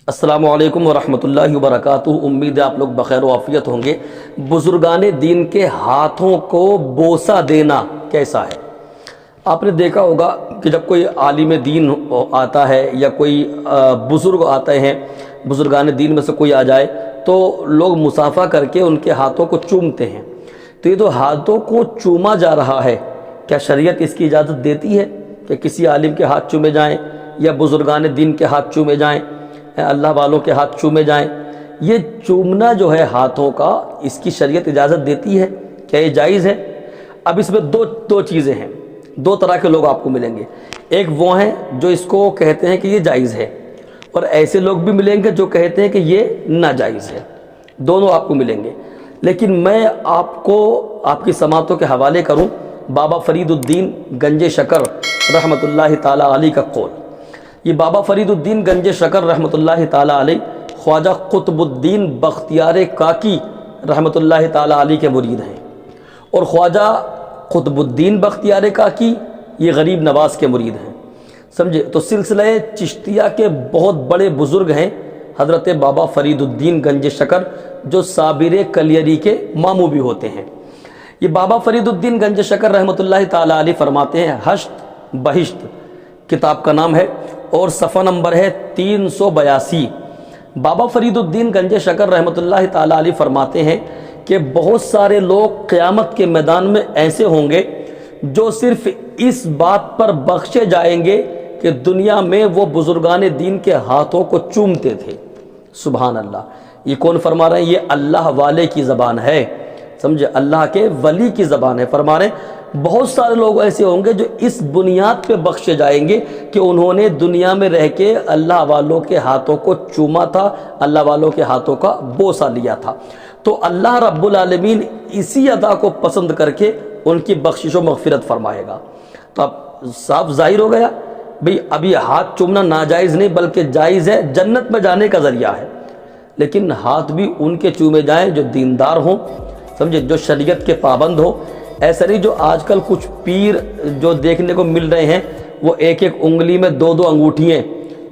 السلام علیکم ورحمۃ اللہ وبرکاتہ۔ امید ہے آپ لوگ بخیر و عافیت ہوں گے۔ بزرگان دین کے ہاتھوں کو بوسہ دینا کیسا ہے؟ آپ نے دیکھا ہوگا کہ جب کوئی عالم دین آتا ہے یا کوئی بزرگ آتے ہیں، بزرگان دین میں سے کوئی آ جائے تو لوگ مصافحہ کر کے ان کے ہاتھوں کو چومتے ہیں۔ تو یہ تو ہاتھوں کو چوما جا رہا ہے، کیا شریعت اس کی اجازت دیتی ہے کہ کسی عالم کے ہاتھ چومے جائیں یا بزرگان دین کے ہاتھ چومے جائیں، اللہ والوں کے ہاتھ چومے جائیں؟ یہ چومنا جو ہے ہاتھوں کا، اس کی شریعت اجازت دیتی ہے؟ کیا یہ جائز ہے؟ اب اس میں دو چیزیں ہیں، دو طرح کے لوگ آپ کو ملیں گے۔ ایک وہ ہیں جو اس کو کہتے ہیں کہ یہ جائز ہے، اور ایسے لوگ بھی ملیں گے جو کہتے ہیں کہ یہ ناجائز ہے۔ دونوں آپ کو ملیں گے، لیکن میں آپ کو آپ کی سماعتوں کے حوالے کروں بابا فرید الدین گنج شکر رحمۃ اللہ تعالیٰ علیہ کا قول۔ یہ بابا فرید الدین گنج شکر رحمۃ اللہ تعالیٰ علیہ خواجہ قطب الدین بختیار کاکی رحمۃ اللہ تعالیٰ علیہ کے مرید ہیں، اور خواجہ قطب الدین بختیار کاکی یہ غریب نواز کے مرید ہیں، سمجھے؟ تو سلسلہ چشتیہ کے بہت بڑے بزرگ ہیں حضرت بابا فرید الدین گنج شکر، جو صابر کلیری کے ماموں بھی ہوتے ہیں۔ یہ بابا فرید الدین گنج شکر رحمۃ اللہ تعالیٰ علیہ فرماتے ہیں، ہشت بہشت کتاب کا نام ہے اور صفحہ نمبر ہے 382۔ بابا فرید الدین گنج شکر رحمۃ اللہ تعالیٰ علیہ فرماتے ہیں کہ بہت سارے لوگ قیامت کے میدان میں ایسے ہوں گے جو صرف اس بات پر بخشے جائیں گے کہ دنیا میں وہ بزرگان دین کے ہاتھوں کو چومتے تھے۔ سبحان اللہ! یہ کون فرما رہے ہیں؟ یہ اللہ والے کی زبان ہے، سمجھے؟ اللہ کے ولی کی زبان ہے۔ فرما رہے ہیں بہت سارے لوگ ایسے ہوں گے جو اس بنیاد پہ بخشے جائیں گے کہ انہوں نے دنیا میں رہ کے اللہ والوں کے ہاتھوں کو چوما تھا، اللہ والوں کے ہاتھوں کا بوسہ لیا تھا۔ تو اللہ رب العالمین اسی ادا کو پسند کر کے ان کی بخشش و مغفرت فرمائے گا۔ تو اب صاف ظاہر ہو گیا بھئی اب یہ ہاتھ چومنا ناجائز نہیں بلکہ جائز ہے، جنت میں جانے کا ذریعہ ہے۔ لیکن ہاتھ بھی ان کے چومے جائیں جو دیندار ہوں، سمجھے؟ جو شریعت کے پابند ہوں۔ ایسا نہیں جو آج کل کچھ پیر جو دیکھنے کو مل رہے ہیں، وہ ایک ایک انگلی میں دو دو انگوٹھیاں،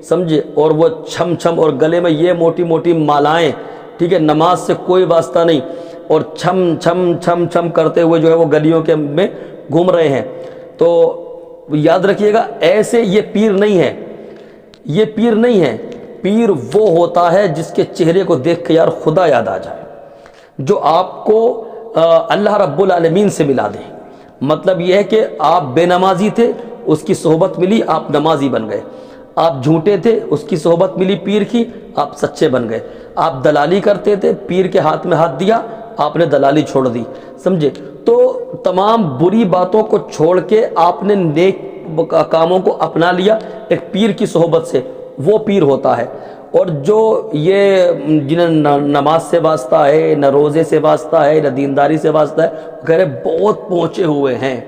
سمجھے؟ اور وہ چھم چھم، اور گلے میں یہ موٹی موٹی مالائیں، ٹھیک ہے؟ نماز سے کوئی واسطہ نہیں، اور چھم چھم چھم چھم کرتے ہوئے جو ہے وہ گلیوں کے میں گھوم رہے ہیں۔ تو یاد رکھیے گا، ایسے یہ پیر نہیں ہے، یہ پیر نہیں ہے۔ پیر وہ ہوتا ہے جس کے چہرے کو دیکھ کے یار خدا یاد آ جائے، جو آپ کو اللہ رب العالمین سے ملا دے۔ مطلب یہ ہے کہ آپ بے نمازی تھے، اس کی صحبت ملی، آپ نمازی بن گئے۔ آپ جھوٹے تھے، اس کی صحبت ملی پیر کی، آپ سچے بن گئے۔ آپ دلالی کرتے تھے، پیر کے ہاتھ میں ہاتھ دیا، آپ نے دلالی چھوڑ دی، سمجھے؟ تو تمام بری باتوں کو چھوڑ کے آپ نے نیک کاموں کو اپنا لیا ایک پیر کی صحبت سے، وہ پیر ہوتا ہے۔ اور جو یہ جنہیں نہ نماز سے واسطہ ہے، نہ روزے سے واسطہ ہے، نہ دینداری سے واسطہ ہے، وہ کہہ رہے بہت پہنچے ہوئے ہیں۔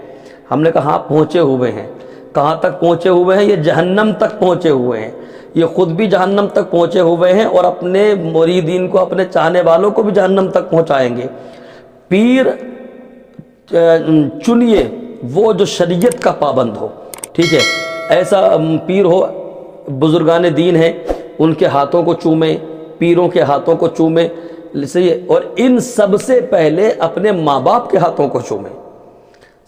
ہم نے کہا ہاں پہنچے ہوئے ہیں۔ کہاں تک پہنچے ہوئے ہیں؟ یہ جہنم تک پہنچے ہوئے ہیں، یہ خود بھی جہنم تک پہنچے ہوئے ہیں اور اپنے مریدین کو، اپنے چاہنے والوں کو بھی جہنم تک پہنچائیں گے۔ پیر چنیے وہ جو شریعت کا پابند ہو، ٹھیک ہے؟ ایسا پیر ہو، بزرگان دین ہیں، ان کے ہاتھوں کو چومیں، پیروں کے ہاتھوں کو چومیں، اور ان سب سے پہلے اپنے ماں باپ کے ہاتھوں کو چومیں۔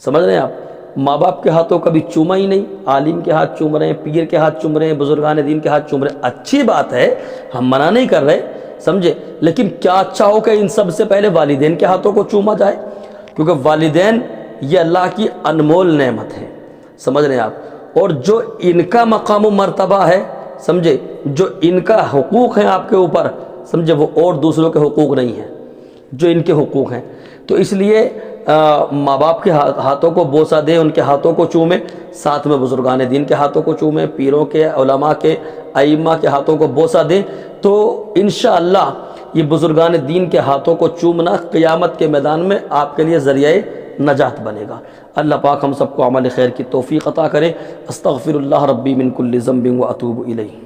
سمجھ رہے ہیں آپ؟ ماں باپ کے ہاتھوں کبھی چوما ہی نہیں، عالم کے ہاتھ چوم رہے ہیں، پیر کے ہاتھ چوم رہے ہیں، بزرگان دین کے ہاتھ چوم رہے ہیں۔ اچھی بات ہے، ہم منع نہیں کر رہے، سمجھے؟ لیکن کیا اچھا ہو کہ ان سب سے پہلے والدین کے ہاتھوں کو چوما جائے، کیونکہ والدین یہ اللہ کی انمول نعمت ہے، سمجھ رہے ہیں آپ؟ اور جو ان کا مقام و مرتبہ ہے، سمجھے؟ جو ان کا حقوق ہیں آپ کے اوپر، سمجھے؟ وہ اور دوسروں کے حقوق نہیں ہیں، جو ان کے حقوق ہیں۔ تو اس لیے ماں باپ کے ہاتھوں کو بوسہ دیں، ان کے ہاتھوں کو چومیں، ساتھ میں بزرگان دین کے ہاتھوں کو چومیں، پیروں کے، علماء کے، ائمہ کے ہاتھوں کو بوسہ دیں، تو انشاءاللہ یہ بزرگان دین کے ہاتھوں کو چومنا قیامت کے میدان میں آپ کے لیے ذریعہ نجات بنے گا۔ اللہ پاک ہم سب کو عمل خیر کی توفیق عطا کرے۔ استغفر اللہ ربی من کل ذنب و اتوب الیہ۔